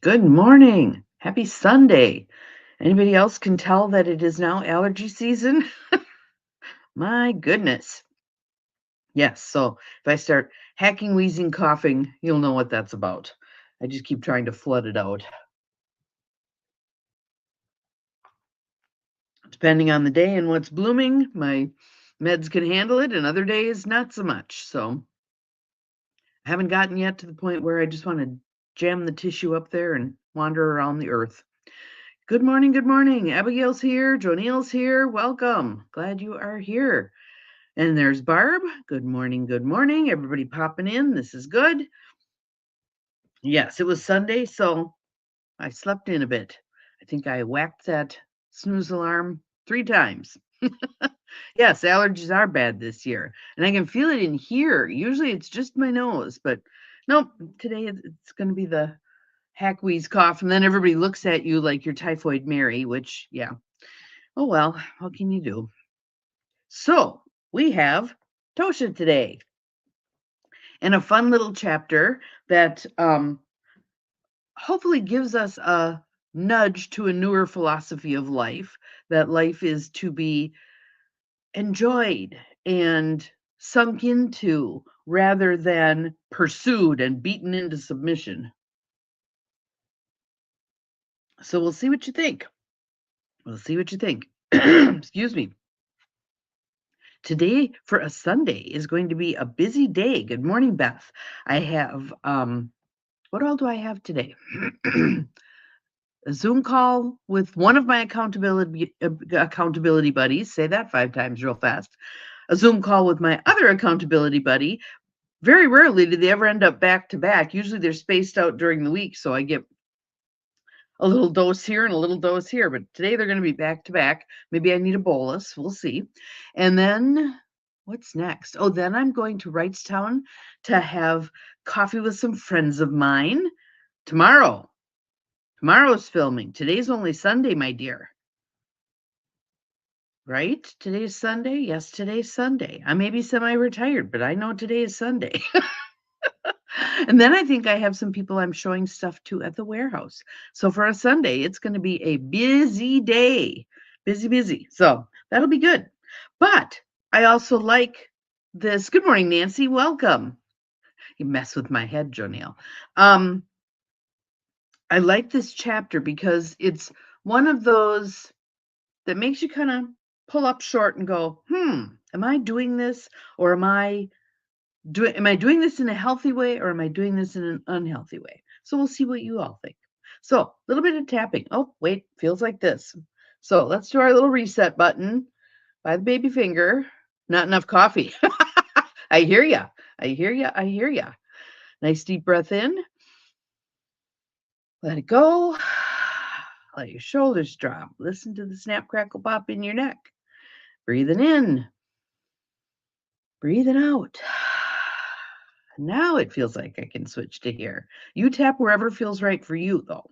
Good morning. Happy Sunday. Anybody else can tell that it is now allergy season? My goodness. Yes, so if I start hacking, wheezing, coughing, you'll know what that's about. I just keep trying to flood it out. Depending on the day and what's blooming, my meds can handle it, and other days, not so much. So I haven't gotten yet to the point where I just want to jam the tissue up there and wander around the earth. Good morning, good morning. Abigail's here, Jonil's here. Welcome. Glad you are here. And there's Barb. Good morning, good morning. Everybody popping in. This is good. Yes, it was Sunday, so I slept in a bit. I think I whacked that snooze alarm 3 times. Yes, allergies are bad this year, and I can feel it in here. Usually it's just my nose, but nope, today it's going to be the hack, wheeze, cough, and then everybody looks at you like you're Typhoid Mary, which, yeah. Oh well, what can you do? So we have Tosha today and a fun little chapter that hopefully gives us a nudge to a newer philosophy of life, that life is to be enjoyed and sunk into rather than pursued and beaten into submission. So we'll see what you think. We'll see what you think. Excuse me. Today for a Sunday is going to be a busy day. Good morning, Beth. I have what all do I have today? A Zoom call with one of my accountability buddies. Say that 5 times real fast. A Zoom call with my other accountability buddy. Very rarely do they ever end up back to back. Usually they're spaced out during the week, so I get a little dose here and a little dose here, but today they're going to be back to back. Maybe I need a bolus. We'll see. And then what's next? Oh, then I'm going to Wrightstown to have coffee with some friends of mine tomorrow. Tomorrow's filming. Today's only Sunday, my dear. Right? Today's Sunday. Yes, today's Sunday. I may be semi-retired, but I know today is Sunday. And then I think I have some people I'm showing stuff to at the warehouse. So for a Sunday, it's going to be a busy day. Busy, busy. So that'll be good. But I also like this. Good morning, Nancy. Welcome. You mess with my head, Jonelle. I like this chapter because it's one of those that makes you kind of pull up short and go, am I doing this, or am I doing this in a healthy way, or am I doing this in an unhealthy way? So we'll see what you all think. So a little bit of tapping. Oh, wait, feels like this. So let's do our little reset button by the baby finger. Not enough coffee. I hear ya. I hear ya. I hear ya. Nice deep breath in. Let it go. Let your shoulders drop. Listen to the snap, crackle, pop in your neck. Breathing in. Breathing out. Now it feels like I can switch to here. You tap wherever feels right for you, though.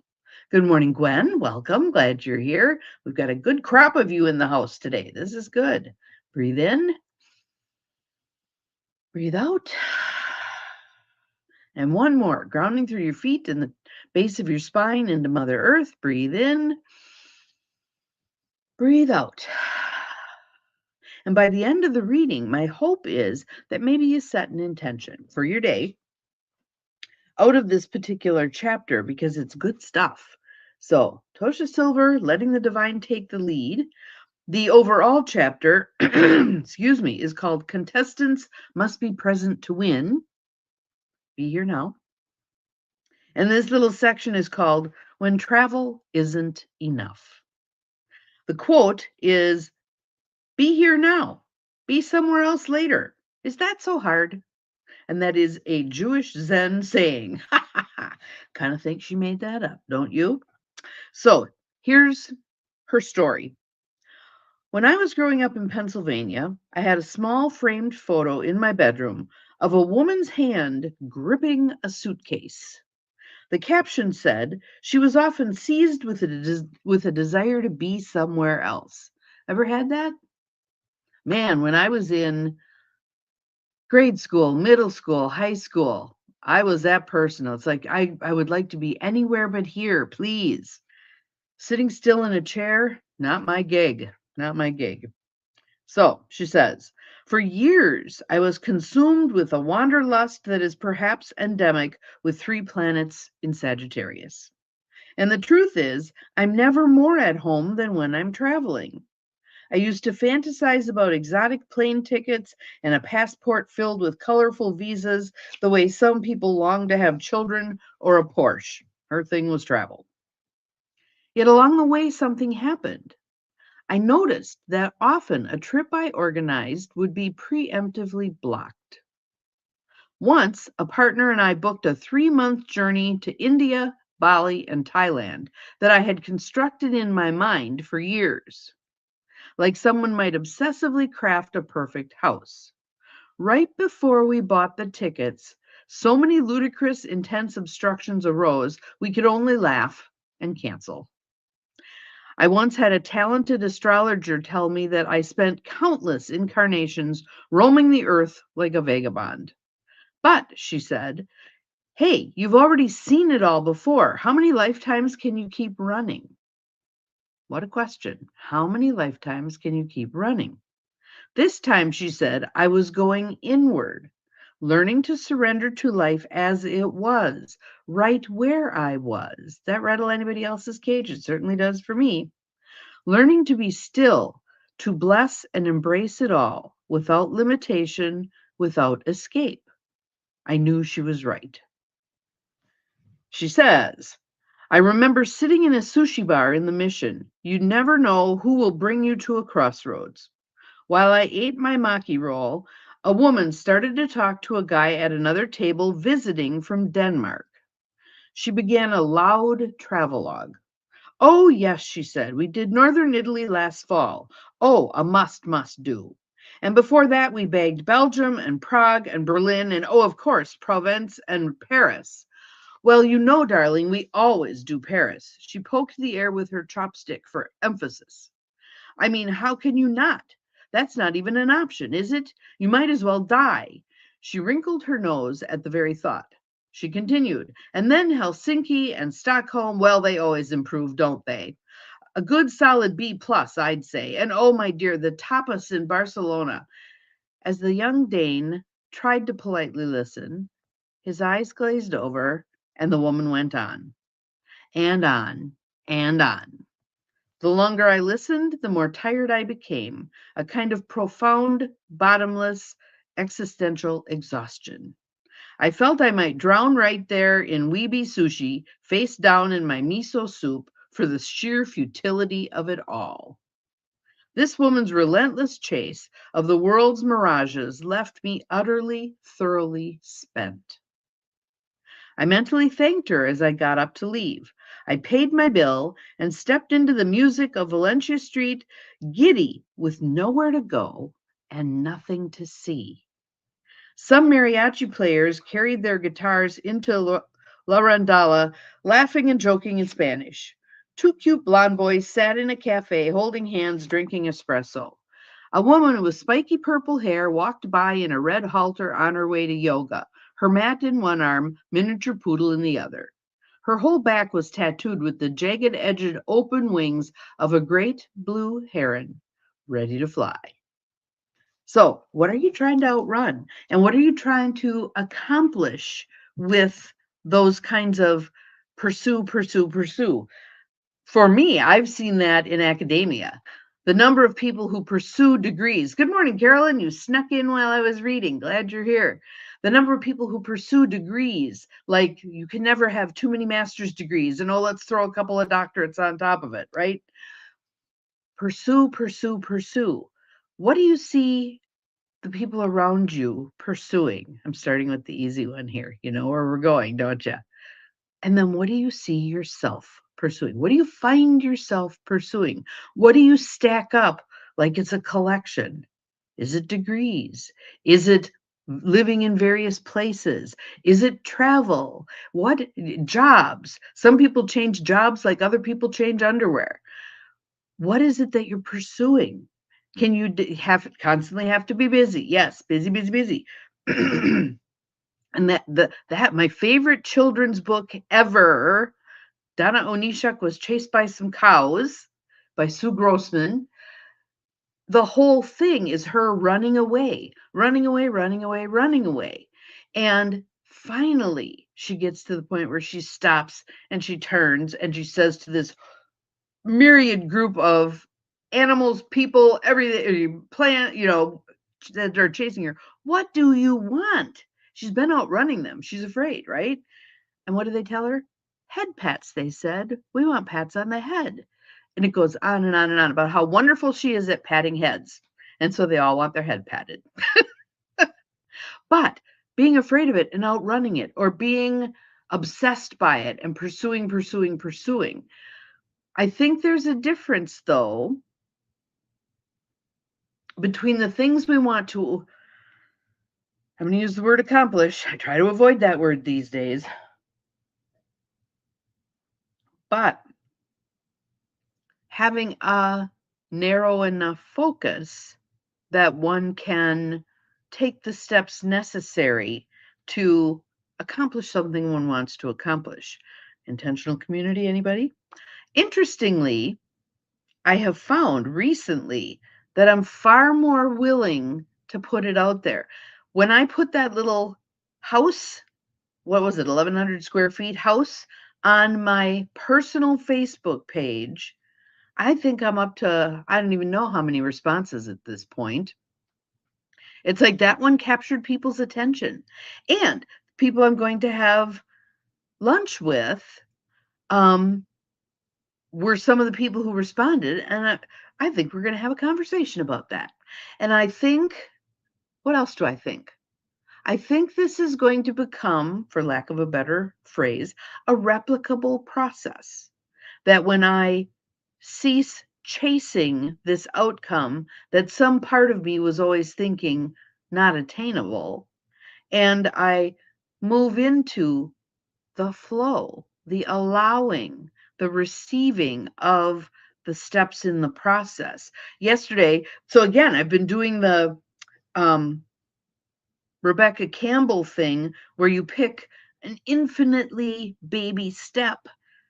Good morning, Gwen. Welcome. Glad you're here. We've got a good crop of you in the house today. This is good. Breathe in. Breathe out. And one more. Grounding through your feet and the base of your spine into Mother Earth. Breathe in. Breathe out. And by the end of the reading, my hope is that maybe you set an intention for your day out of this particular chapter, because it's good stuff. So, Tosha Silver, letting the divine take the lead. The overall chapter, excuse me, is called Contestants Must Be Present to Win. Be here now. And this little section is called When Travel Isn't Enough. The quote is, be here now, be somewhere else later. Is that so hard? And that is a Jewish Zen saying. Kind of think she made that up, don't you? So here's her story. When I was growing up in Pennsylvania, I had a small framed photo in my bedroom of a woman's hand gripping a suitcase. The caption said she was often seized with a desire to be somewhere else. Ever had that? Man, when I was in grade school, middle school, high school, I was that person. It's like, I would like to be anywhere but here, please. Sitting still in a chair, not my gig. Not my gig. So she says, for years I was consumed with a wanderlust that is perhaps endemic with 3 planets in Sagittarius. And the truth is, I'm never more at home than when I'm traveling. I used to fantasize about exotic plane tickets and a passport filled with colorful visas, the way some people long to have children or a Porsche. Her thing was travel. Yet along the way, something happened. I noticed that often a trip I organized would be preemptively blocked. Once, a partner and I booked a 3-month journey to India, Bali, and Thailand that I had constructed in my mind for years, like someone might obsessively craft a perfect house. Right before we bought the tickets, so many ludicrous, intense obstructions arose, we could only laugh and cancel. I once had a talented astrologer tell me that I spent countless incarnations roaming the earth like a vagabond. But, she said, hey, you've already seen it all before. How many lifetimes can you keep running? What a question. How many lifetimes can you keep running? This time, she said, I was going inward, learning to surrender to life as it was, right where I was. That rattle anybody else's cage? It certainly does for me. Learning to be still, to bless and embrace it all, without limitation, without escape. I knew she was right. She says, I remember sitting in a sushi bar in the Mission. You never know who will bring you to a crossroads. While I ate my maki roll, a woman started to talk to a guy at another table visiting from Denmark. She began a loud travelogue. Oh, yes, she said, we did northern Italy last fall. Oh, a must do. And before that, we bagged Belgium and Prague and Berlin and, oh, of course, Provence and Paris. Well, you know, darling, we always do Paris. She poked the air with her chopstick for emphasis. I mean, how can you not? That's not even an option, is it? You might as well die. She wrinkled her nose at the very thought. She continued, and then Helsinki and Stockholm, well, they always improve, don't they? A good solid B plus, I'd say. And oh, my dear, the tapas in Barcelona. As the young Dane tried to politely listen, his eyes glazed over, and the woman went on, and on, and on. The longer I listened, the more tired I became, a kind of profound, bottomless, existential exhaustion. I felt I might drown right there in weeby sushi, face down in my miso soup for the sheer futility of it all. This woman's relentless chase of the world's mirages left me utterly, thoroughly spent. I mentally thanked her as I got up to leave. I paid my bill and stepped into the music of Valencia Street, giddy with nowhere to go and nothing to see. Some mariachi players carried their guitars into La Rondalla, laughing and joking in Spanish. 2 cute blonde boys sat in a cafe holding hands, drinking espresso. A woman with spiky purple hair walked by in a red halter on her way to yoga, her mat in one arm, miniature poodle in the other. Her whole back was tattooed with the jagged-edged open wings of a great blue heron, ready to fly. So, what are you trying to outrun? And what are you trying to accomplish with those kinds of pursue? For me, I've seen that in academia. The number of people who pursue degrees. Good morning, Carolyn. You snuck in while I was reading. Glad you're here. The number of people who pursue degrees, like you can never have too many master's degrees, and oh, let's throw a couple of doctorates on top of it, right? Pursue. What do you see the people around you pursuing? I'm starting with the easy one here. You know where we're going, don't you? And then what do you see yourself pursuing? What do you find yourself pursuing? What do you stack up like it's a collection? Is it degrees? Is it living in various places? Is it travel? What jobs? Some people change jobs like other people change underwear. What is it that you're pursuing? Can you constantly have to be busy? Yes, busy. And that my favorite children's book ever, Donna Onishuk was chased by some cows by Sue Grossman. The whole thing is her running away, running away, running away, running away. And finally, she gets to the point where she stops and she turns and she says to this myriad group of animals, people, everything, plant, that are chasing her, what do you want? She's been outrunning them. She's afraid, right? And what do they tell her? Head pats, they said. We want pats on the head. And it goes on and on and on about how wonderful she is at patting heads. And so they all want their head patted. But being afraid of it and outrunning it, or being obsessed by it and pursuing, pursuing, pursuing. I think there's a difference, though, between the things we want to, I'm going to use the word accomplish. I try to avoid that word these days. But having a narrow enough focus that one can take the steps necessary to accomplish something one wants to accomplish. Intentional community, anybody? Interestingly, I have found recently that I'm far more willing to put it out there. When I put that little house, what was it, 1,100 square feet house on my personal Facebook page, I think I'm up to, I don't even know how many responses at this point. It's like that one captured people's attention. And people I'm going to have lunch with were some of the people who responded. And I think we're going to have a conversation about that. And I think, what else do I think? I think this is going to become, for lack of a better phrase, a replicable process. That when I cease chasing this outcome that some part of me was always thinking not attainable, and I move into the flow, the allowing, the receiving of the steps in the process. Yesterday, so again, I've been doing the Rebecca Campbell thing where you pick an infinitely baby step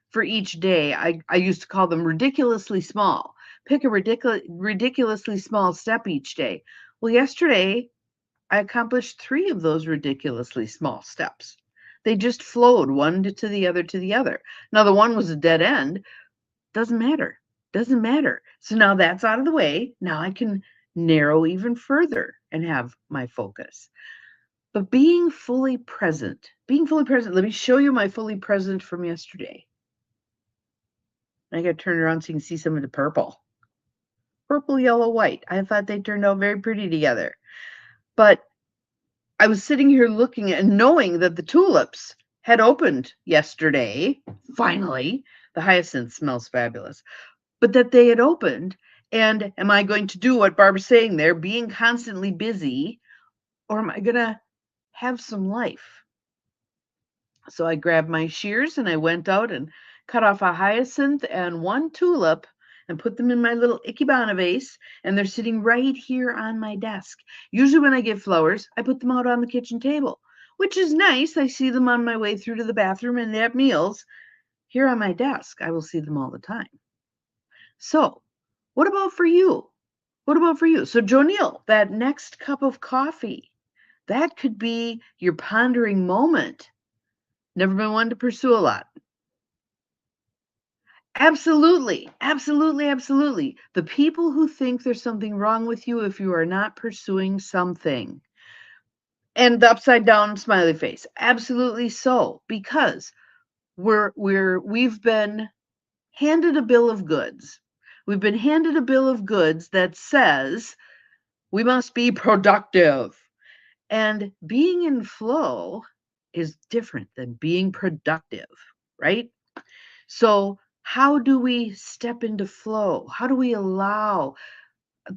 for each day. I used to call them ridiculously small. Pick a ridiculously small step each day. Well, yesterday I accomplished 3 of those ridiculously small steps. They just flowed one to the other to the other. Now the one was a dead end. Doesn't matter. Doesn't matter. So now that's out of the way. Now I can narrow even further and have my focus. But being fully present, let me show you my fully present from yesterday. I got to turn around so you can see some of the purple. Purple, yellow, white. I thought they turned out very pretty together. But I was sitting here looking and knowing that the tulips had opened yesterday. Finally, the hyacinth smells fabulous. But that they had opened. And am I going to do what Barbara's saying there, being constantly busy, or am I going to have some life? So I grabbed my shears and I went out and cut off a hyacinth and 1 tulip and put them in my little ikebana vase, and they're sitting right here on my desk. Usually when I get flowers, I put them out on the kitchen table, which is nice. I see them on my way through to the bathroom and at meals. Here on my desk, I will see them all the time. So what about for you? What about for you? So Jonil, that next cup of coffee, that could be your pondering moment. Never been one to pursue a lot. Absolutely. Absolutely. Absolutely. The people who think there's something wrong with you if you are not pursuing something. And the upside down smiley face. Absolutely so. Because we've been handed a bill of goods. We've been handed a bill of goods that says we must be productive. And being in flow is different than being productive, right? So how do we step into flow? How do we allow?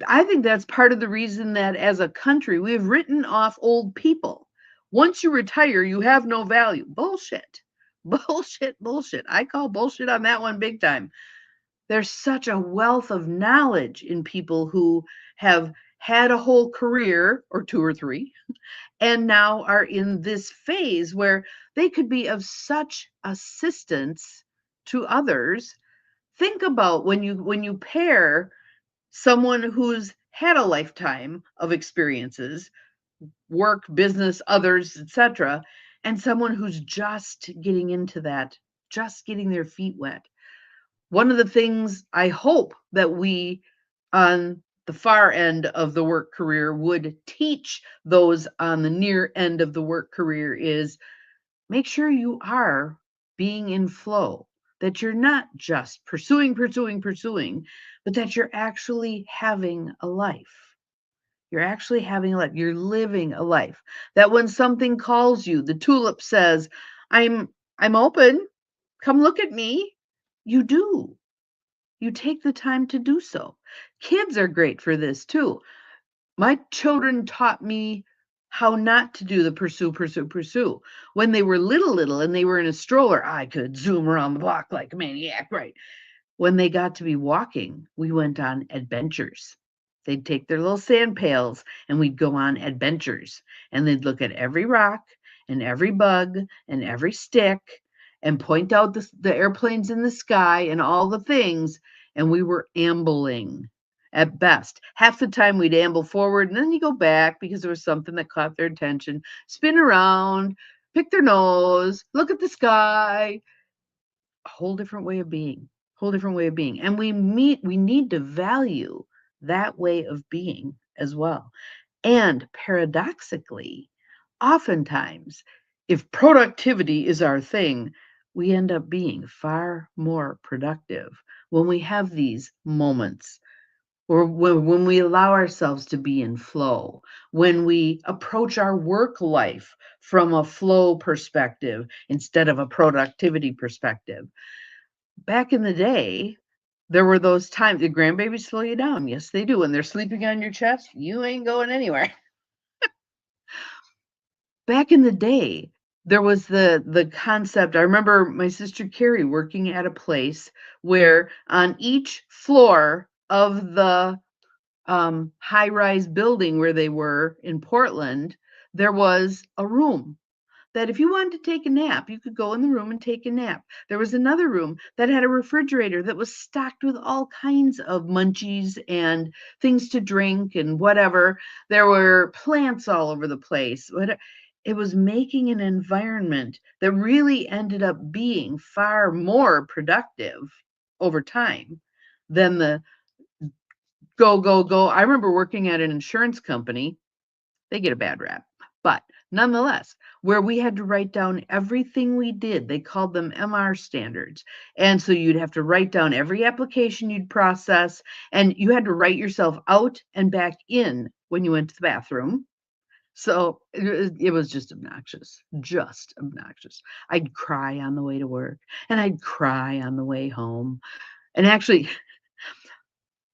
I think that's part of the reason that as a country, we've written off old people. Once you retire, you have no value. Bullshit. Bullshit, bullshit. I call bullshit on that one big time. There's such a wealth of knowledge in people who have had a whole career or two or three, and now are in this phase where they could be of such assistance to others. Think about when you pair someone who's had a lifetime of experiences, work, business, others, etc., and someone who's just getting into that, just getting their feet wet. One of the things I hope that we on the far end of the work career would teach those on the near end of the work career is make sure you are being in flow, that you're not just pursuing, but that you're actually having a life. You're actually having a life. You're living a life. That when something calls you, the tulip says, I'm open. Come look at me. You do. You take the time to do so. Kids are great for this too. My children taught me how not to do the pursue. When they were little, and they were in a stroller, I could zoom around the block like a maniac, right? When they got to be walking, we went on adventures. They'd take their little sand pails and we'd go on adventures. And they'd look at every rock and every bug and every stick and point out the airplanes in the sky and all the things. And we were ambling at best. Half the time we'd amble forward and then you go back because there was something that caught their attention, spin around, pick their nose, look at the sky. A whole different way of being. Whole different way of being. And we need to value that way of being as well. And paradoxically, oftentimes, if productivity is our thing, we end up being far more productive when we have these moments or when we allow ourselves to be in flow, when we approach our work life from a flow perspective instead of a productivity perspective. Back in the day, there were those times the grandbabies slow you down. Yes, they do. When they're sleeping on your chest, you ain't going anywhere. Back in the day, there was the concept. I remember my sister Carrie working at a place where on each floor of the high-rise building where they were in Portland, there was a room that if you wanted to take a nap, you could go in the room and take a nap. There was another room that had a refrigerator that was stocked with all kinds of munchies and things to drink and whatever. There were plants all over the place. It was making an environment that really ended up being far more productive over time than the go, go, go. I remember working at an insurance company. They get a bad rap, but nonetheless, where we had to write down everything we did. They called them MR standards. And so you'd have to write down every application you'd process, and you had to write yourself out and back in when you went to the bathroom. So it was just obnoxious, just obnoxious. I'd cry on the way to work and I'd cry on the way home. And actually,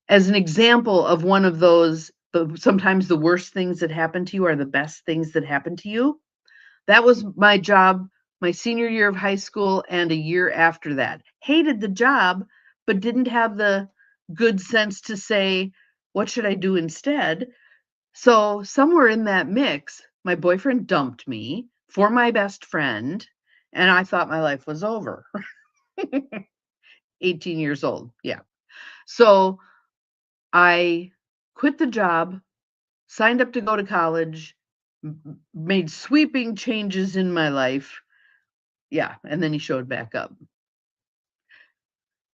as an example of one of those, sometimes the worst things that happen to you are the best things that happen to you. That was my job, my senior year of high school and a year after that. Hated the job, but didn't have the good sense to say, what should I do instead? So somewhere in that mix, my boyfriend dumped me for my best friend, and I thought my life was over. 18 years old. Yeah. So I quit the job, signed up to go to college, made sweeping changes in my life. Yeah, and then he showed back up.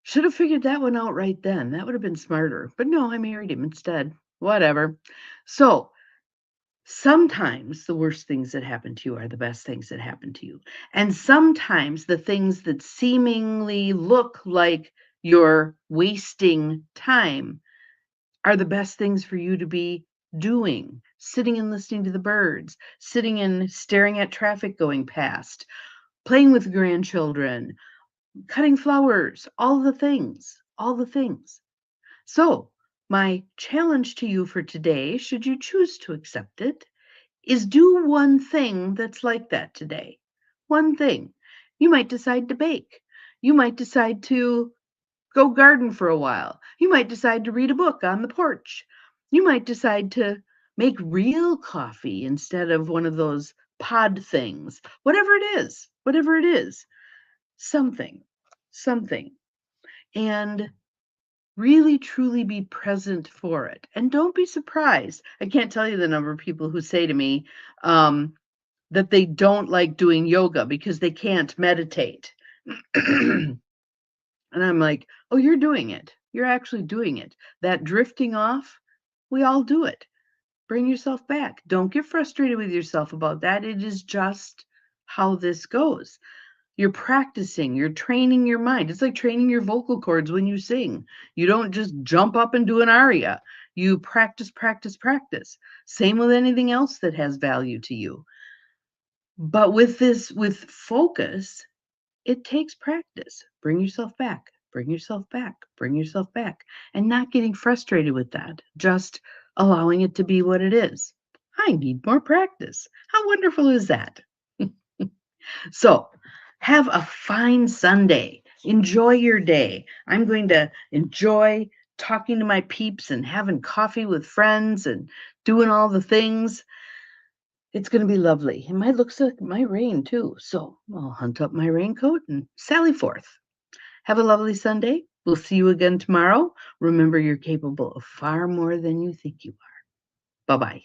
Should have figured that one out right then. That would have been smarter. But no, I married him instead. Whatever. So sometimes the worst things that happen to you are the best things that happen to you. And sometimes the things that seemingly look like you're wasting time are the best things for you to be doing, sitting and listening to the birds, sitting and staring at traffic going past, playing with grandchildren, cutting flowers, all the things, all the things. So, my challenge to you for today, should you choose to accept it, is do one thing that's like that today. One thing. You might decide to bake. You might decide to go garden for a while. You might decide to read a book on the porch. You might decide to make real coffee instead of one of those pod things. Whatever it is, something, something. And really truly be present for it. And don't be surprised. I can't tell you the number of people who say to me that they don't like doing yoga because they can't meditate. And I'm like, oh, you're doing it. You're actually doing it. That drifting off, we all do it. Bring yourself back. Don't get frustrated with yourself about that. It is just how this goes. You're practicing, you're training your mind. It's like training your vocal cords when you sing. You don't just jump up and do an aria. You practice, practice, practice. Same with anything else that has value to you. But with focus, it takes practice. Bring yourself back, bring yourself back, bring yourself back, and not getting frustrated with that. Just allowing it to be what it is. I need more practice. How wonderful is that? So, have a fine Sunday. Enjoy your day. I'm going to enjoy talking to my peeps and having coffee with friends and doing all the things. It's going to be lovely. It might look like my rain too. So, I'll hunt up my raincoat and sally forth. Have a lovely Sunday. We'll see you again tomorrow. Remember, you're capable of far more than you think you are. Bye bye.